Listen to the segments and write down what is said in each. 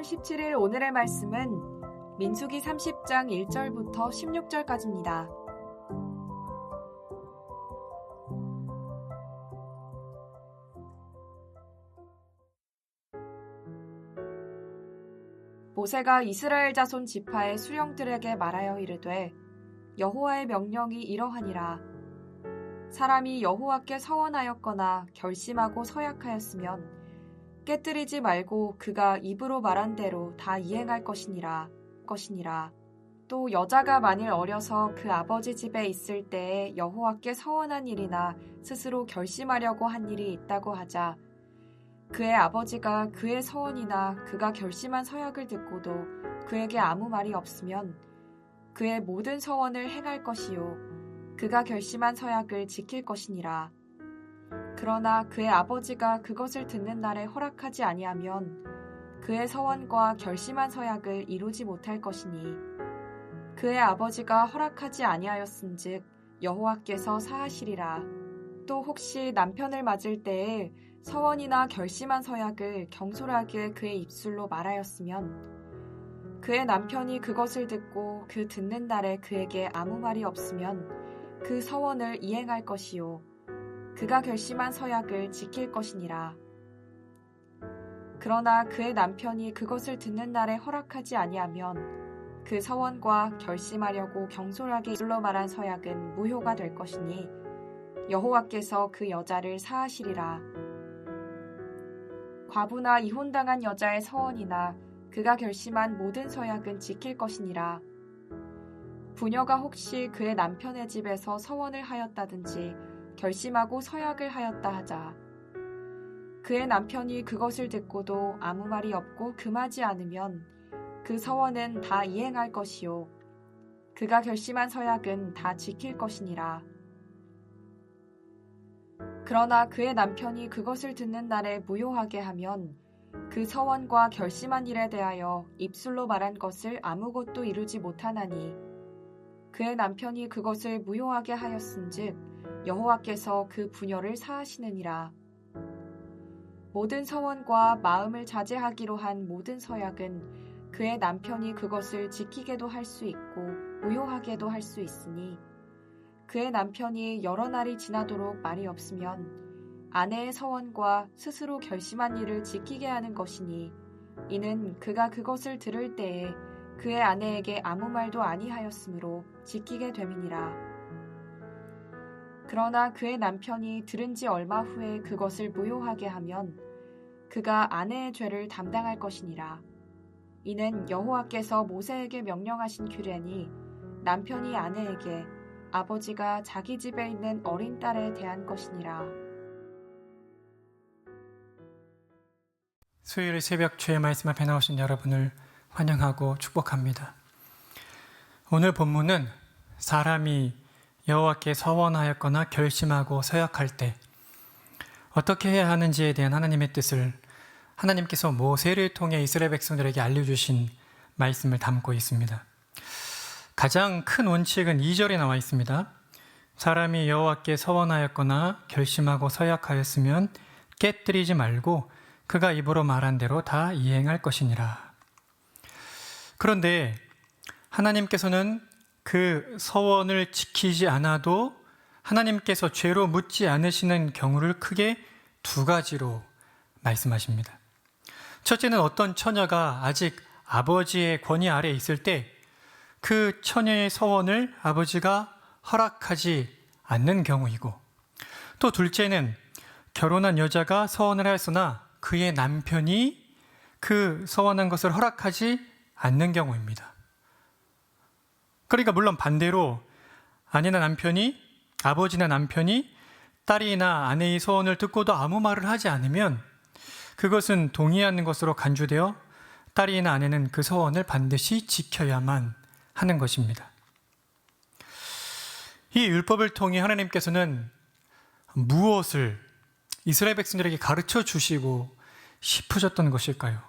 3월 17일 오늘의 말씀은 민수기 30장 1절부터 16절까지입니다. 모세가 이스라엘 자손 지파의 수령들에게 말하여 이르되 여호와의 명령이 이러하니라. 사람이 여호와께 서원하였거나 결심하고 서약하였으면 깨뜨리지 말고 그가 입으로 말한 대로 다 이행할 것이니라. 또 여자가 만일 어려서 그 아버지 집에 있을 때에 여호와께 서원한 일이나 스스로 결심하려고 한 일이 있다고 하자 그의 아버지가 그의 서원이나 그가 결심한 서약을 듣고도 그에게 아무 말이 없으면 그의 모든 서원을 행할 것이요 그가 결심한 서약을 지킬 것이니라. 그러나 그의 아버지가 그것을 듣는 날에 허락하지 아니하면 그의 서원과 결심한 서약을 이루지 못할 것이니 그의 아버지가 허락하지 아니하였은즉 여호와께서 사하시리라. 또 혹시 남편을 맞을 때에 서원이나 결심한 서약을 경솔하게 그의 입술로 말하였으면 그의 남편이 그것을 듣고 그 듣는 날에 그에게 아무 말이 없으면 그 서원을 이행할 것이요 그가 결심한 서약을 지킬 것이니라. 그러나 그의 남편이 그것을 듣는 날에 허락하지 아니하면 그 서원과 결심하려고 경솔하게 입술로 말한 서약은 무효가 될 것이니 여호와께서 그 여자를 사하시리라. 과부나 이혼당한 여자의 서원이나 그가 결심한 모든 서약은 지킬 것이니라. 부녀가 혹시 그의 남편의 집에서 서원을 하였다든지 결심하고 서약을 하였다 하자 그의 남편이 그것을 듣고도 아무 말이 없고 금하지 않으면 그 서원은 다 이행할 것이요 그가 결심한 서약은 다 지킬 것이니라. 그러나 그의 남편이 그것을 듣는 날에 무효하게 하면 그 서원과 결심한 일에 대하여 입술로 말한 것을 아무것도 이루지 못하나니 그의 남편이 그것을 무효하게 하였은즉 여호와께서 그 부녀를 사하시느니라. 모든 서원과 마음을 자제하기로 한 모든 서약은 그의 남편이 그것을 지키게도 할 수 있고 무효하게도 할 수 있으니 그의 남편이 여러 날이 지나도록 말이 없으면 아내의 서원과 스스로 결심한 일을 지키게 하는 것이니 이는 그가 그것을 들을 때에 그의 아내에게 아무 말도 아니하였으므로 지키게 됨이니라. 그러나 그의 남편이 들은 지 얼마 후에 그것을 무효하게 하면 그가 아내의 죄를 담당할 것이니라. 이는 여호와께서 모세에게 명령하신 규례니 남편이 아내에게 아버지가 자기 집에 있는 어린 딸에 대한 것이니라. 수요일 새벽 주의 말씀 앞에 나오신 여러분을 환영하고 축복합니다. 오늘 본문은 사람이 여호와께 서원하였거나 결심하고 서약할 때 어떻게 해야 하는지에 대한 하나님의 뜻을 하나님께서 모세를 통해 이스라엘 백성들에게 알려주신 말씀을 담고 있습니다. 가장 큰 원칙은 2절에 나와 있습니다. 사람이 여호와께 서원하였거나 결심하고 서약하였으면 깨뜨리지 말고 그가 입으로 말한 대로 다 이행할 것이니라. 그런데 하나님께서는 그 서원을 지키지 않아도 하나님께서 죄로 묻지 않으시는 경우를 크게 두 가지로 말씀하십니다. 첫째는 어떤 처녀가 아직 아버지의 권위 아래에 있을 때 그 처녀의 서원을 아버지가 허락하지 않는 경우이고, 또 둘째는 결혼한 여자가 서원을 하였으나 그의 남편이 그 서원한 것을 허락하지 않는 경우입니다. 그러니까 물론 반대로 아내나 남편이, 아버지나 남편이 딸이나 아내의 서원을 듣고도 아무 말을 하지 않으면 그것은 동의하는 것으로 간주되어 딸이나 아내는 그 서원을 반드시 지켜야만 하는 것입니다. 이 율법을 통해 하나님께서는 무엇을 이스라엘 백성들에게 가르쳐 주시고 싶으셨던 것일까요?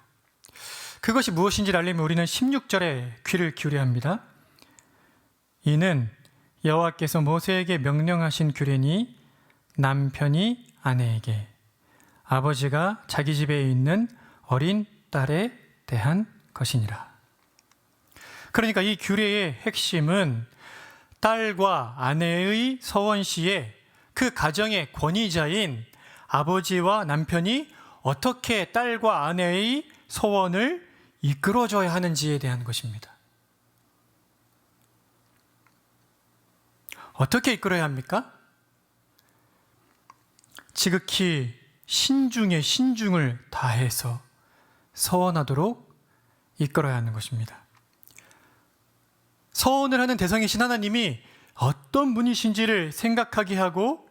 그것이 무엇인지를 알려면 우리는 16절에 귀를 기울여야 합니다. 이는 여호와께서 모세에게 명령하신 규례니 남편이 아내에게 아버지가 자기 집에 있는 어린 딸에 대한 것이니라. 그러니까 이 규례의 핵심은 딸과 아내의 서원 시에 그 가정의 권위자인 아버지와 남편이 어떻게 딸과 아내의 서원을 이끌어줘야 하는지에 대한 것입니다. 어떻게 이끌어야 합니까? 지극히 신중에 신중을 다해서 서원하도록 이끌어야 하는 것입니다. 서원을 하는 대상이신 하나님이 어떤 분이신지를 생각하게 하고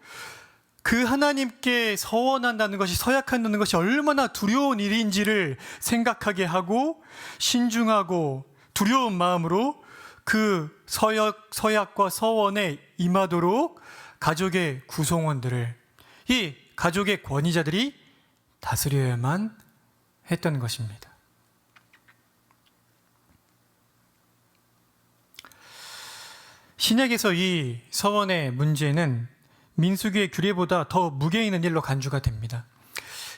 그 하나님께 서원한다는 것이, 서약한다는 것이 얼마나 두려운 일인지를 생각하게 하고 신중하고 두려운 마음으로 그 서약과 서원에 임하도록 가족의 구성원들을, 이 가족의 권위자들이 다스려야만 했던 것입니다. 신약에서 이 서원의 문제는 민수기의 규례보다 더 무게 있는 일로 간주가 됩니다.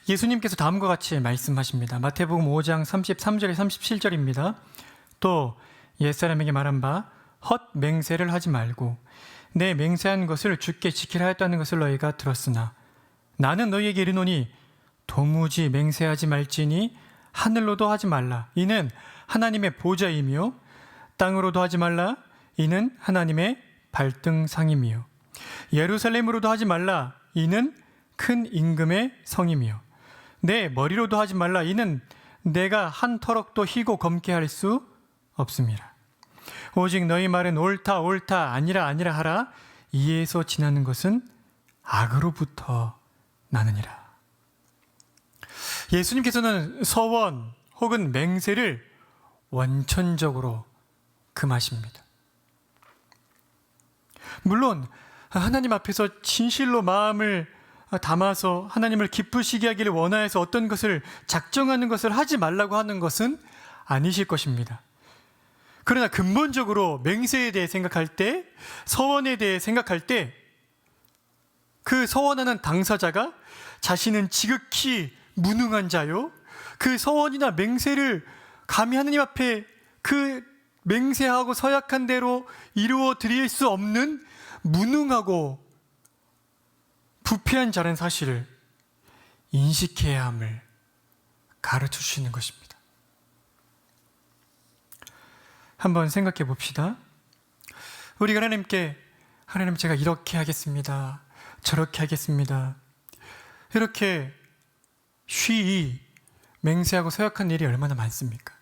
예수님께서 다음과 같이 말씀하십니다. 마태복음 5장 33절에 37절입니다. 또 옛사람에게 말한 바 헛 맹세를 하지 말고 내 맹세한 것을 주께 지키라 했다는 것을 너희가 들었으나 나는 너희에게 이르노니 도무지 맹세하지 말지니 하늘로도 하지 말라 이는 하나님의 보좌이며 땅으로도 하지 말라 이는 하나님의 발등상이며 예루살렘으로도 하지 말라 이는 큰 임금의 성이며 내 머리로도 하지 말라 이는 내가 한 터럭도 희고 검게 할 수 없음이라. 오직 너희 말은 옳다 옳다 아니라 아니라 하라. 이에서 지나는 것은 악으로부터 나느니라. 예수님께서는 서원 혹은 맹세를 원천적으로 금하십니다. 물론 하나님 앞에서 진실로 마음을 담아서 하나님을 기쁘시게 하기를 원하여서 어떤 것을 작정하는 것을 하지 말라고 하는 것은 아니실 것입니다. 그러나 근본적으로 맹세에 대해 생각할 때, 서원에 대해 생각할 때 그 서원하는 당사자가 자신은 지극히 무능한 자요, 그 서원이나 맹세를 감히 하나님 앞에 그 맹세하고 서약한 대로 이루어 드릴 수 없는 무능하고 부패한 자라는 사실을 인식해야 함을 가르쳐 주시는 것입니다. 한번 생각해 봅시다. 우리가 하나님께 하나님 제가 이렇게 하겠습니다. 저렇게 하겠습니다. 이렇게 쉬이 맹세하고 서약한 일이 얼마나 많습니까?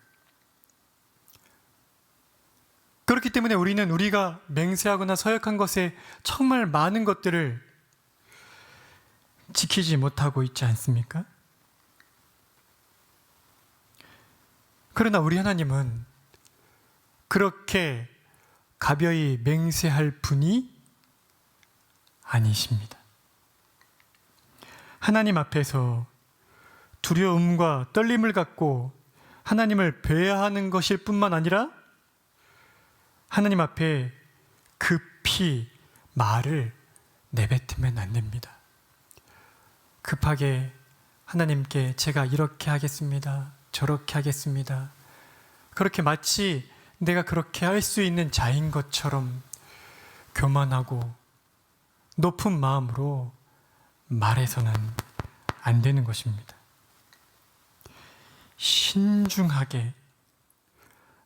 그렇기 때문에 우리는 우리가 맹세하거나 서약한 것에 정말 많은 것들을 지키지 못하고 있지 않습니까? 그러나 우리 하나님은 그렇게 가벼이 맹세할 분이 아니십니다. 하나님 앞에서 두려움과 떨림을 갖고 하나님을 배회하는 것일 뿐만 아니라 하나님 앞에 급히 말을 내뱉으면 안 됩니다. 급하게 하나님께 제가 이렇게 하겠습니다. 저렇게 하겠습니다. 그렇게 마치 내가 그렇게 할 수 있는 자인 것처럼 교만하고 높은 마음으로 말해서는 안 되는 것입니다. 신중하게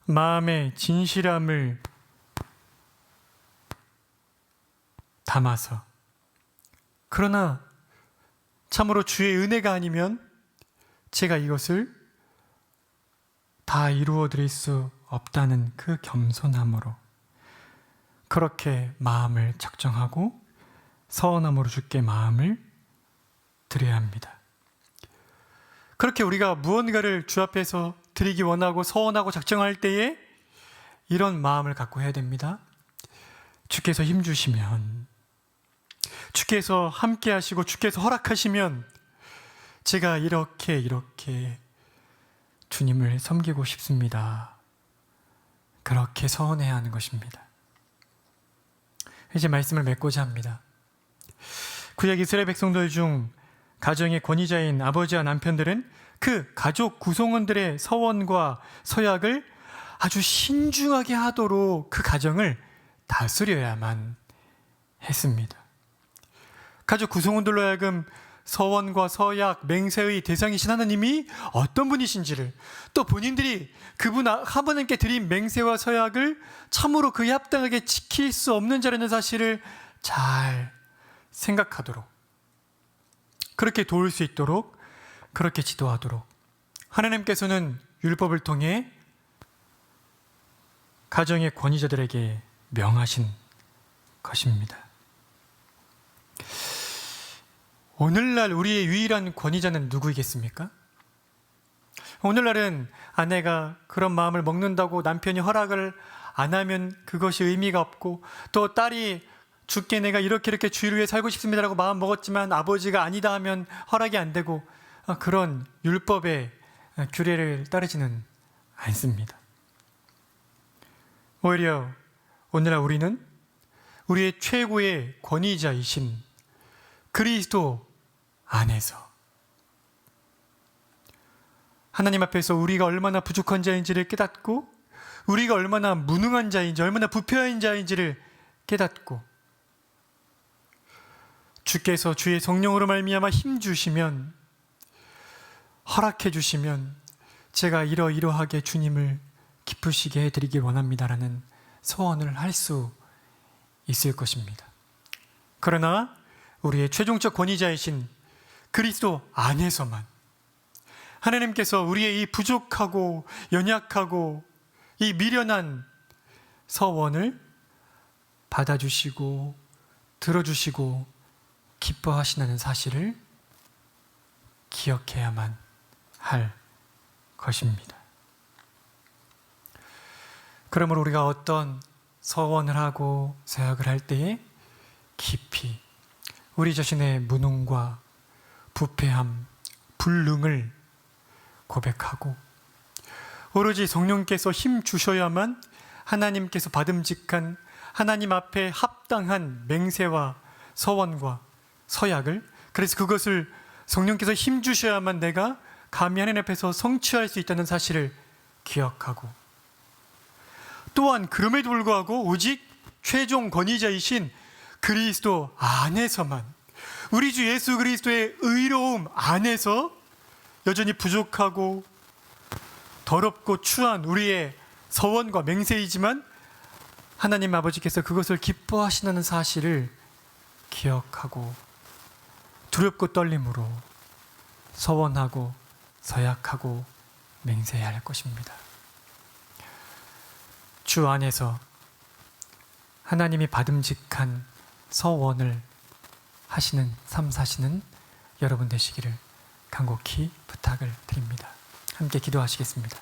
마음의 진실함을 담아서, 그러나 참으로 주의 은혜가 아니면 제가 이것을 다 이루어 드릴 수 없다는 그 겸손함으로 그렇게 마음을 작정하고 서원함으로 주께 마음을 드려야 합니다. 그렇게 우리가 무언가를 주 앞에서 드리기 원하고 서원하고 작정할 때에 이런 마음을 갖고 해야 됩니다. 주께서 힘주시면, 주께서 함께 하시고 주께서 허락하시면 제가 이렇게 주님을 섬기고 싶습니다. 그렇게 서원해야 하는 것입니다. 이제 말씀을 맺고자 합니다. 구약 이스라엘 백성들 중 가정의 권위자인 아버지와 남편들은 그 가족 구성원들의 서원과 서약을 아주 신중하게 하도록 그 가정을 다스려야만 했습니다. 가족 구성원들로 하여금 서원과 서약, 맹세의 대상이신 하나님이 어떤 분이신지를, 또 본인들이 그분 하나님께 드린 맹세와 서약을 참으로 그에 합당하게 지킬 수 없는 자라는 사실을 잘 생각하도록, 그렇게 도울 수 있도록, 그렇게 지도하도록 하나님께서는 율법을 통해 가정의 권위자들에게 명하신 것입니다. 오늘날 우리의 유일한 권위자는 누구이겠습니까? 오늘날은 아내가 그런 마음을 먹는다고 남편이 허락을 안 하면 그것이 의미가 없고, 또 딸이 죽게 내가 이렇게 주의를 위해 살고 싶습니다라고 마음 먹었지만 아버지가 아니다 하면 허락이 안 되고, 그런 율법의 규례를 따르지는 않습니다. 오히려 오늘날 우리는 우리의 최고의 권위자이신 그리스도 안에서 하나님 앞에서 우리가 얼마나 부족한 자인지를 깨닫고, 우리가 얼마나 무능한 자인지, 얼마나 부패한 자인지를 깨닫고, 주께서 주의 성령으로 말미암아 힘 주시면, 허락해 주시면 제가 이러이러하게 주님을 기쁘시게 해드리길 원합니다라는 소원을 할 수 있을 것입니다. 그러나 우리의 최종적 권위자이신 그리스도 안에서만 하나님께서 우리의 이 부족하고 연약하고 이 미련한 서원을 받아주시고 들어주시고 기뻐하시는 사실을 기억해야만 할 것입니다. 그러므로 우리가 어떤 서원을 하고 서약을 할 때에 깊이 우리 자신의 무능과 부패함, 불능을 고백하고, 오로지 성령께서 힘 주셔야만 하나님께서 받음직한, 하나님 앞에 합당한 맹세와 서원과 서약을, 그래서 그것을 성령께서 힘 주셔야만 내가 감히 하나님 앞에서 성취할 수 있다는 사실을 기억하고, 또한 그럼에도 불구하고 오직 최종 권위자이신 그리스도 안에서만, 우리 주 예수 그리스도의 의로움 안에서 여전히 부족하고 더럽고 추한 우리의 서원과 맹세이지만 하나님 아버지께서 그것을 기뻐하시는 사실을 기억하고 두렵고 떨림으로 서원하고 서약하고 맹세해야 할 것입니다. 주 안에서 하나님이 받음직한 서원을 하시는 삶 사시는 여러분 되시기를 간곡히 부탁을 드립니다. 함께 기도하시겠습니다.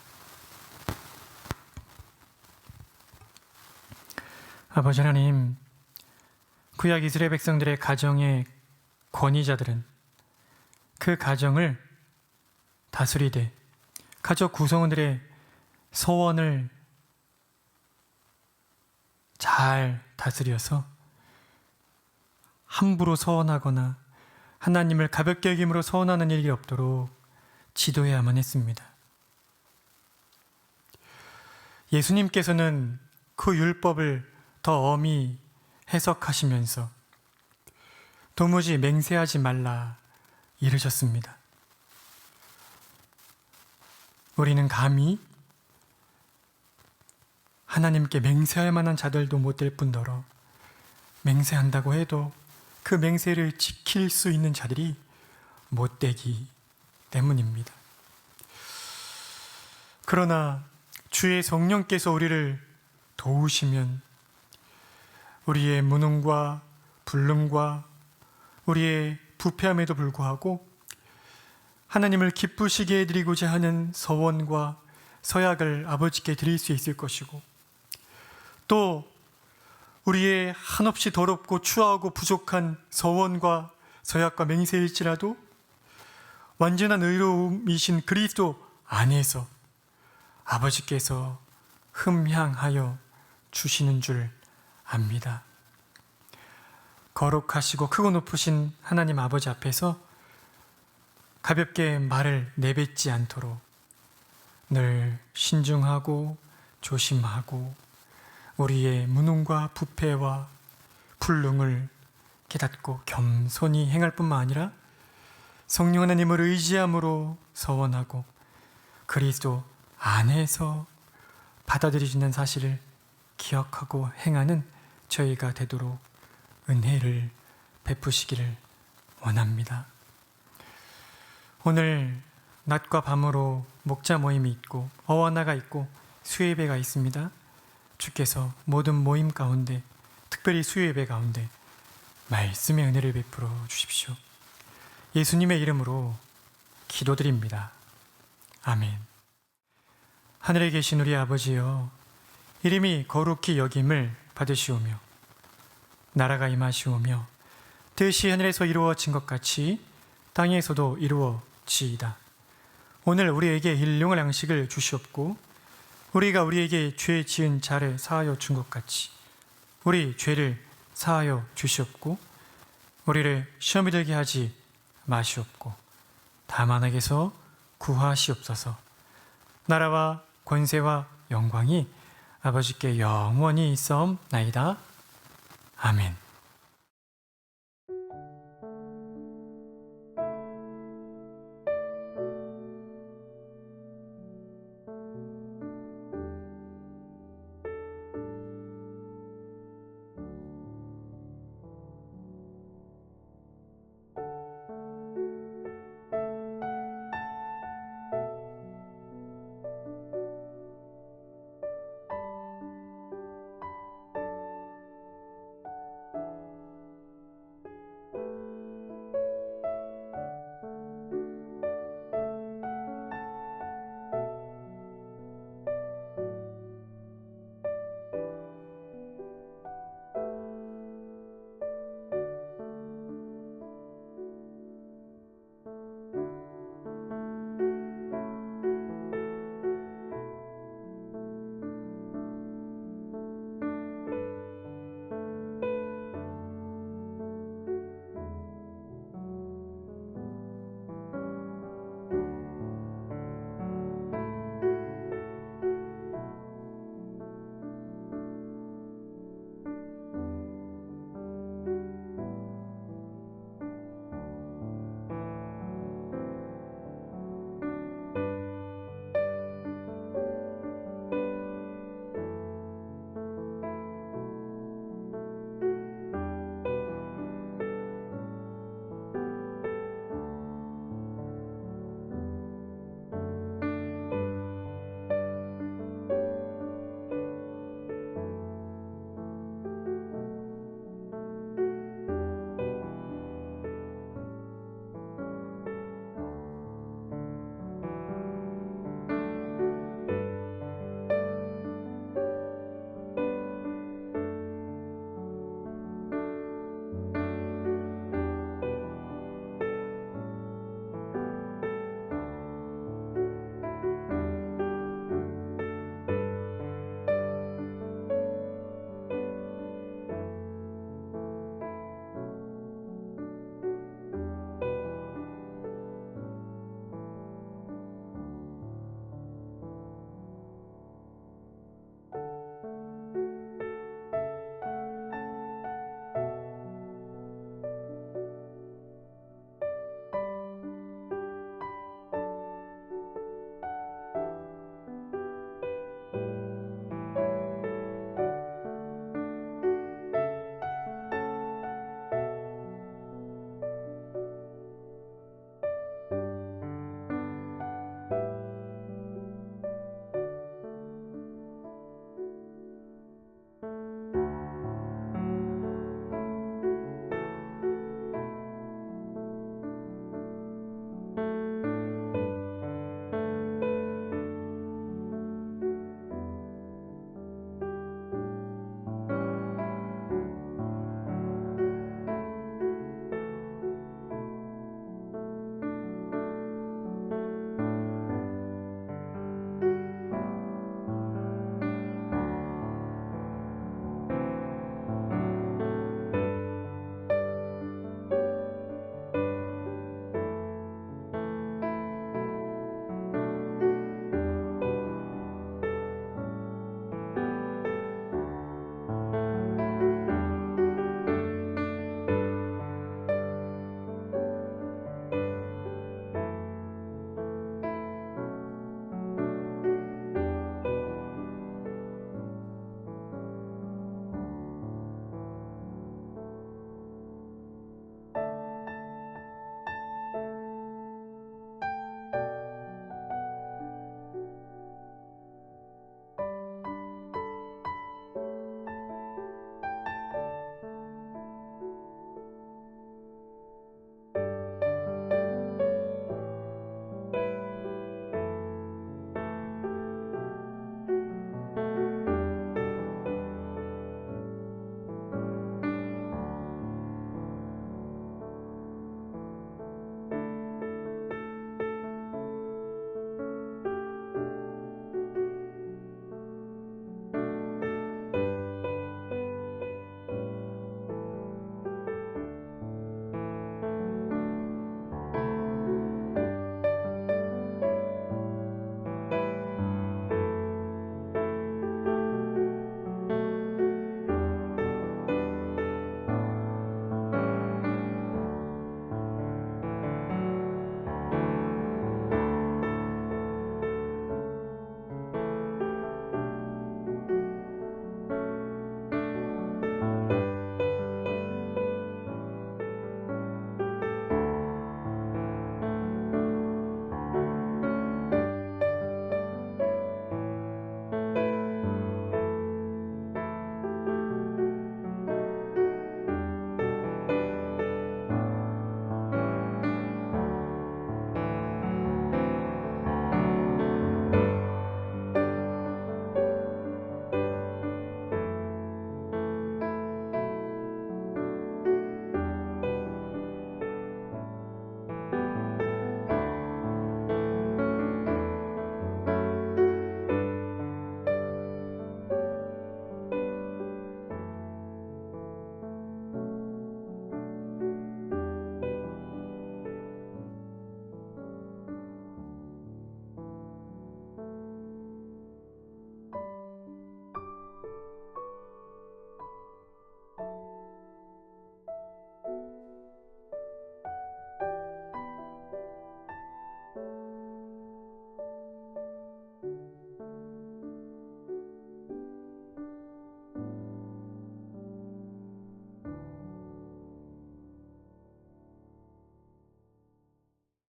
아버지 하나님, 구약 이스라엘 백성들의 가정의 권위자들은 그 가정을 다스리되 가족 구성원들의 서원을 잘 다스려서 함부로 서원하거나 하나님을 가볍게 여김으로 서원하는 일이 없도록 지도해야만 했습니다. 예수님께서는 그 율법을 더 엄히 해석하시면서 도무지 맹세하지 말라 이르셨습니다. 우리는 감히 하나님께 맹세할 만한 자들도 못 될 뿐더러 맹세한다고 해도 그 맹세를 지킬 수 있는 자들이 못되기 때문입니다. 그러나 주의 성령께서 우리를 도우시면 우리의 무능과 불능과 우리의 부패함에도 불구하고 하나님을 기쁘시게 해드리고자 하는 서원과 서약을 아버지께 드릴 수 있을 것이고, 또 우리의 한없이 더럽고 추하고 부족한 서원과 서약과 맹세일지라도 완전한 의로움이신 그리스도 안에서 아버지께서 흠향하여 주시는 줄 압니다. 거룩하시고 크고 높으신 하나님 아버지 앞에서 가볍게 말을 내뱉지 않도록 늘 신중하고 조심하고 우리의 무능과 부패와 불능을 깨닫고 겸손히 행할 뿐만 아니라 성령 하나님을 의지함으로 서원하고 그리스도 안에서 받아들여지는 사실을 기억하고 행하는 저희가 되도록 은혜를 베푸시기를 원합니다. 오늘 낮과 밤으로 목자 모임이 있고 어원화가 있고 수요예배가 있습니다. 주께서 모든 모임 가운데 특별히 수요예배 가운데 말씀의 은혜를 베풀어 주십시오. 예수님의 이름으로 기도드립니다. 아멘. 하늘에 계신 우리 아버지여, 이름이 거룩히 여김을 받으시오며 나라가 임하시오며 뜻이 하늘에서 이루어진 것 같이 땅에서도 이루어지이다. 오늘 우리에게 일용할 양식을 주시옵고 우리가 우리에게 죄 지은 자를 사하여 준 것 같이 우리 죄를 사하여 주시옵고 우리를 시험에 들게 하지 마시옵고 다만 악에서 구하시옵소서. 나라와 권세와 영광이 아버지께 영원히 있사옵나이다. 아멘.